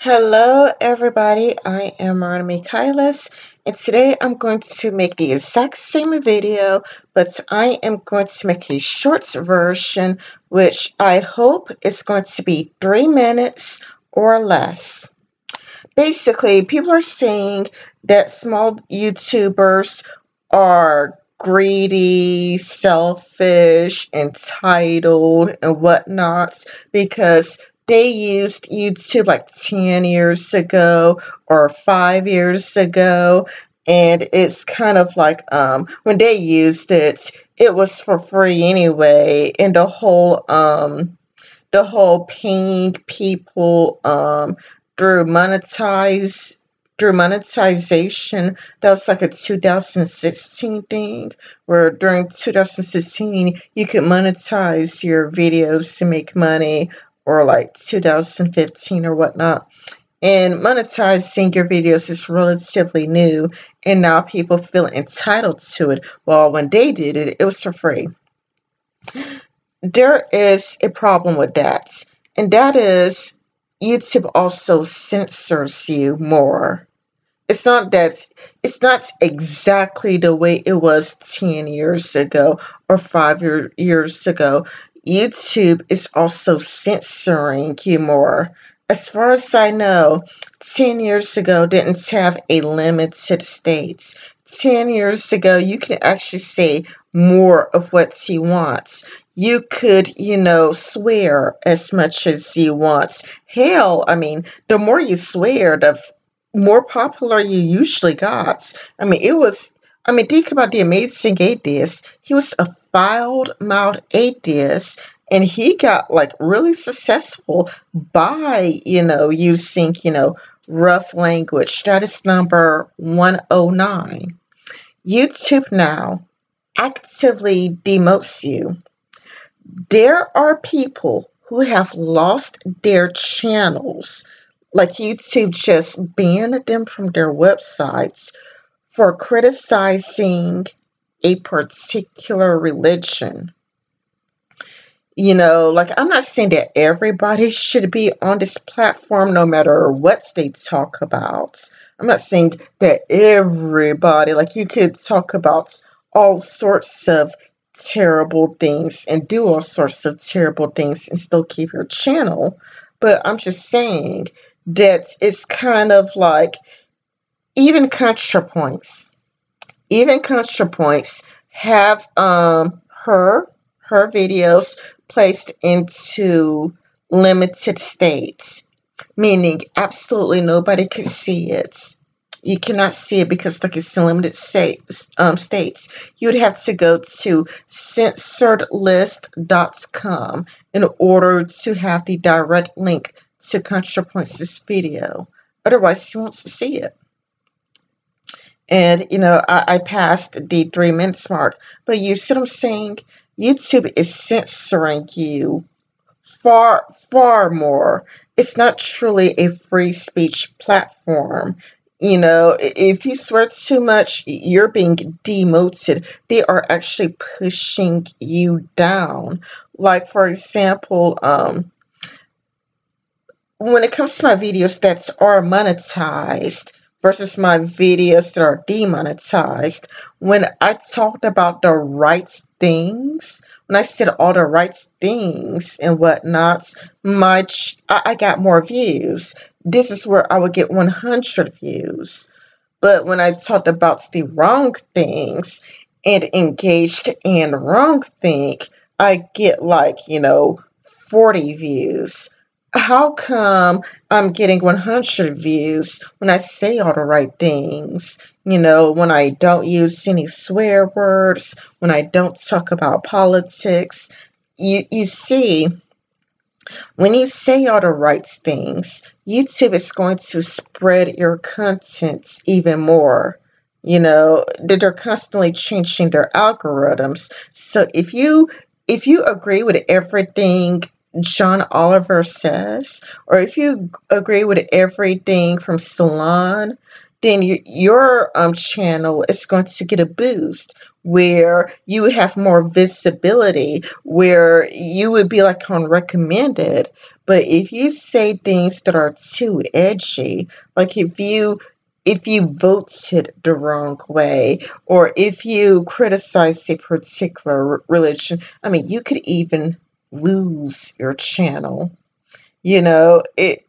Hello everybody, I am Rana Michaelis, and today I'm going to make the exact same video, but I am going to make a short version, which I hope is going to be 3 minutes or less. Basically, people are saying that small YouTubers are greedy, selfish, entitled, and whatnot because they used YouTube like 10 years ago or 5 years ago. And it's kind of like when they used it, it was for free anyway. And the whole paying people through monetize through monetization, that was like a 2016 thing, where during 2016 you could monetize your videos to make money, or like 2015 or whatnot. And monetizing your videos is relatively new, and now people feel entitled to it. Well, when they did it, it was for free. There is a problem with that, and that is YouTube also censors you more. It's not exactly the way it was 10 years ago or 5 years ago. YouTube is also censoring you more. As far as I know, 10 years ago didn't have a limited state. 10 years ago, you can actually say more of what you want. You could, swear as much as you want. Hell, I mean, the more you swear, the more popular you usually got. Think about the amazing atheist. He was a foul-mouthed atheist, and he got like really successful by, using, rough language. That is number 109. YouTube now actively demotes you. There are people who have lost their channels, like YouTube just banned them from their websites for criticizing a particular religion. Like, I'm not saying that everybody should be on this platform no matter what they talk about. I'm not saying that everybody, like, you could talk about all sorts of terrible things and do all sorts of terrible things and still keep your channel. But I'm just saying that it's kind of like even ContraPoints. Even ContraPoints have her videos placed into limited states, meaning absolutely nobody can see it. You cannot see it because like it's in limited states. You'd have to go to censoredlist.com in order to have the direct link to ContraPoints' video. Otherwise, you won't see it. And, I passed the 3 minutes mark. But you see what I'm saying? YouTube is censoring you far, far more. It's not truly a free speech platform. If you swear too much, you're being demoted. They are actually pushing you down. Like, for example, when it comes to my videos that are monetized versus my videos that are demonetized, when I talked about the right things, when I said all the right things and whatnot, I got more views. This is where I would get 100 views. But when I talked about the wrong things and engaged in wrong thing, I get like, 40 views. How come I'm getting 100 views when I say all the right things? When I don't use any swear words, when I don't talk about politics. You see, when you say all the right things, YouTube is going to spread your content even more. They're constantly changing their algorithms. So if you agree with everything John Oliver says, or if you agree with everything from Salon, then your channel is going to get a boost where you would have more visibility, where you would be like on recommended. But if you say things that are too edgy, like if you voted the wrong way, or if you criticize a particular religion, I mean, you could even lose your channel. You know, it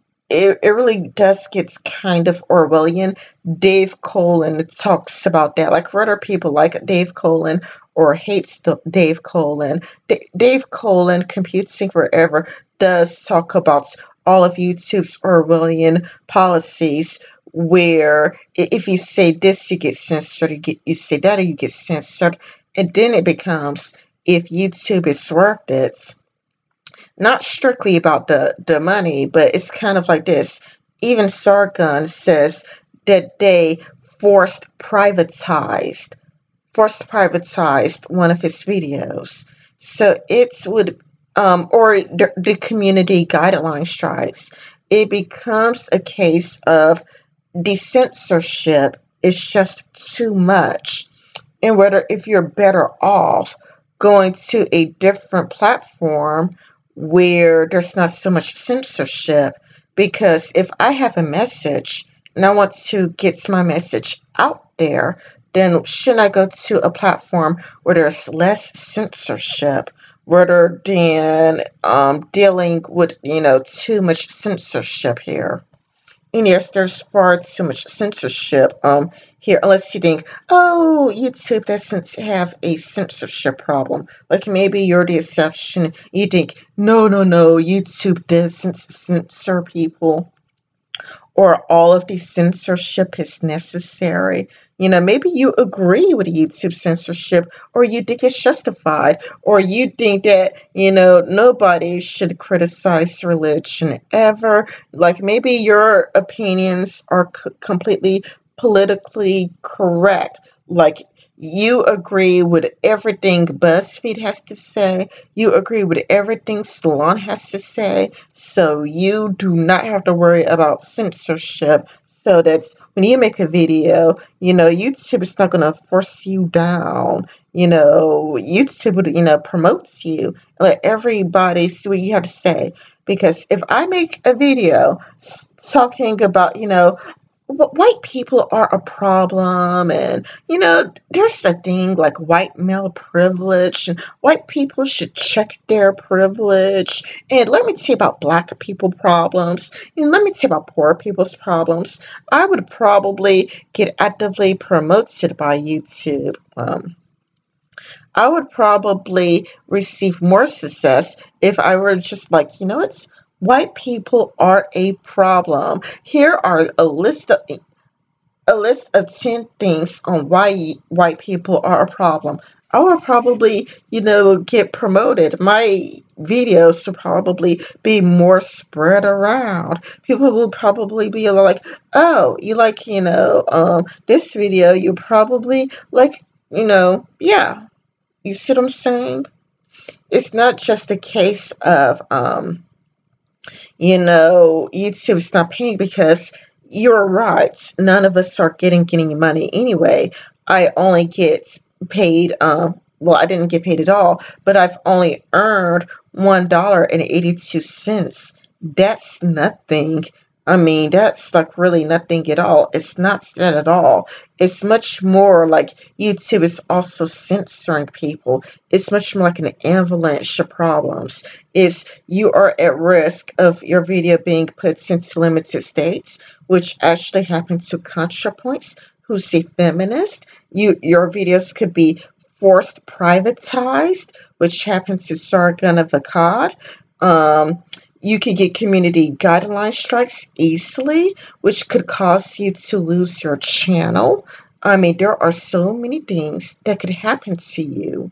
really does get kind of Orwellian. Dave Colin talks about that. Like whether people like Dave Colin or hates Dave Colin. Dave Colin, Computing Forever, does talk about all of YouTube's Orwellian policies where if you say this, you get censored. You say that, you get censored. And then it becomes, if YouTube is worth it, not strictly about the money, but it's kind of like this. Even Sargon says that they forced privatized one of his videos. So it would, or the community guideline strikes. It becomes a case of the censorship is just too much, and whether if you're better off going to a different platform where there's not so much censorship. Because if I have a message and I want to get my message out there, then shouldn't I go to a platform where there's less censorship rather than dealing with, too much censorship here? And yes, there's far too much censorship here, unless you think, oh, YouTube doesn't have a censorship problem. Like maybe you're the exception. You think, no, no, no, YouTube doesn't censor people, or all of the censorship is necessary. Maybe you agree with YouTube censorship, or you think it's justified, or you think that, nobody should criticize religion ever. Like maybe your opinions are completely politically correct. Like you agree with everything BuzzFeed has to say. You agree with everything Salon has to say. So you do not have to worry about censorship. So that's when you make a video, YouTube is not going to force you down. YouTube would, promotes you. Let everybody see what you have to say. Because if I make a video talking about, white people are a problem, and there's a thing like white male privilege, and white people should check their privilege, and let me tell you about black people problems, and let me tell you about poor people's problems, I would probably get actively promoted by YouTube. I would probably receive more success if I were just like, it's white people are a problem. Here are a list of 10 things on why white people are a problem. I will probably, get promoted. My videos will probably be more spread around. People will probably be like, oh, you like, this video, you probably like, yeah. You see what I'm saying? It's not just a case of, YouTube's not paying, because you're right. None of us are getting money anyway. I only get paid, well, I didn't get paid at all, but I've only earned $1.82. That's nothing. I mean, that's like really nothing at all. It's not that at all. It's much more like YouTube is also censoring people. It's much more like an avalanche of problems. Is you are at risk of your video being put into limited states, which actually happens to ContraPoints, who's a feminist. Your videos could be forced privatized, which happens to Sargon of Akkad. You could get community guideline strikes easily, which could cause you to lose your channel. I mean, there are so many things that could happen to you.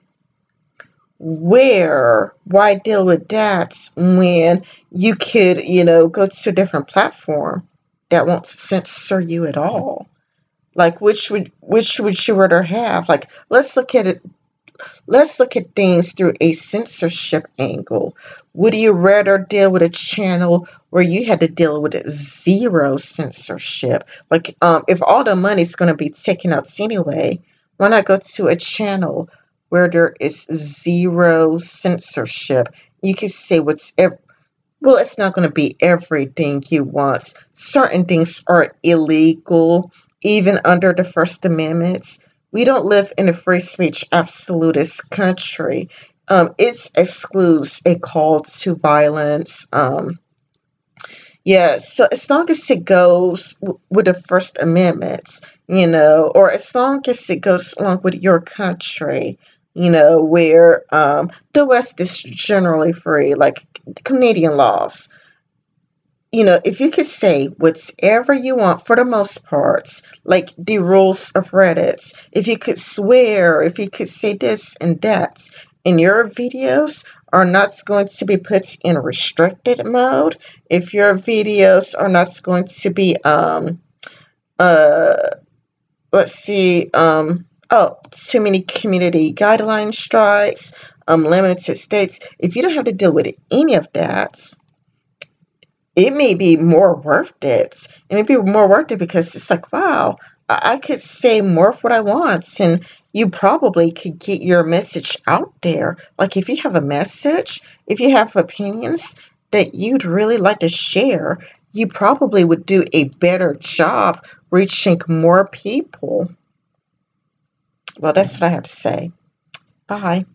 Why deal with that when you could, go to a different platform that won't censor you at all? Like, which would you rather have? Like, let's look at things through a censorship angle. Would you rather deal with a channel where you had to deal with zero censorship? Like, if all the money's going to be taken out anyway, why not go to a channel where there is zero censorship? You can say whatever. Well, it's not going to be everything you want. Certain things are illegal, even under the First Amendment. We don't live in a free speech absolutist country. It excludes a call to violence. Yeah, so as long as it goes with the First Amendment, or as long as it goes along with your country, where the West is generally free, like Canadian laws. If you could say whatever you want for the most parts, like the rules of Reddit, if you could swear, if you could say this and that, and your videos are not going to be put in restricted mode, if your videos are not going to be, uh, let's see, too many community guideline strikes, limited states, if you don't have to deal with any of that, it may be more worth it. It may be more worth it because it's like, wow, I could say more of what I want, and you probably could get your message out there. Like, if you have a message, if you have opinions that you'd really like to share, you probably would do a better job reaching more people. Well, that's what I have to say. Bye.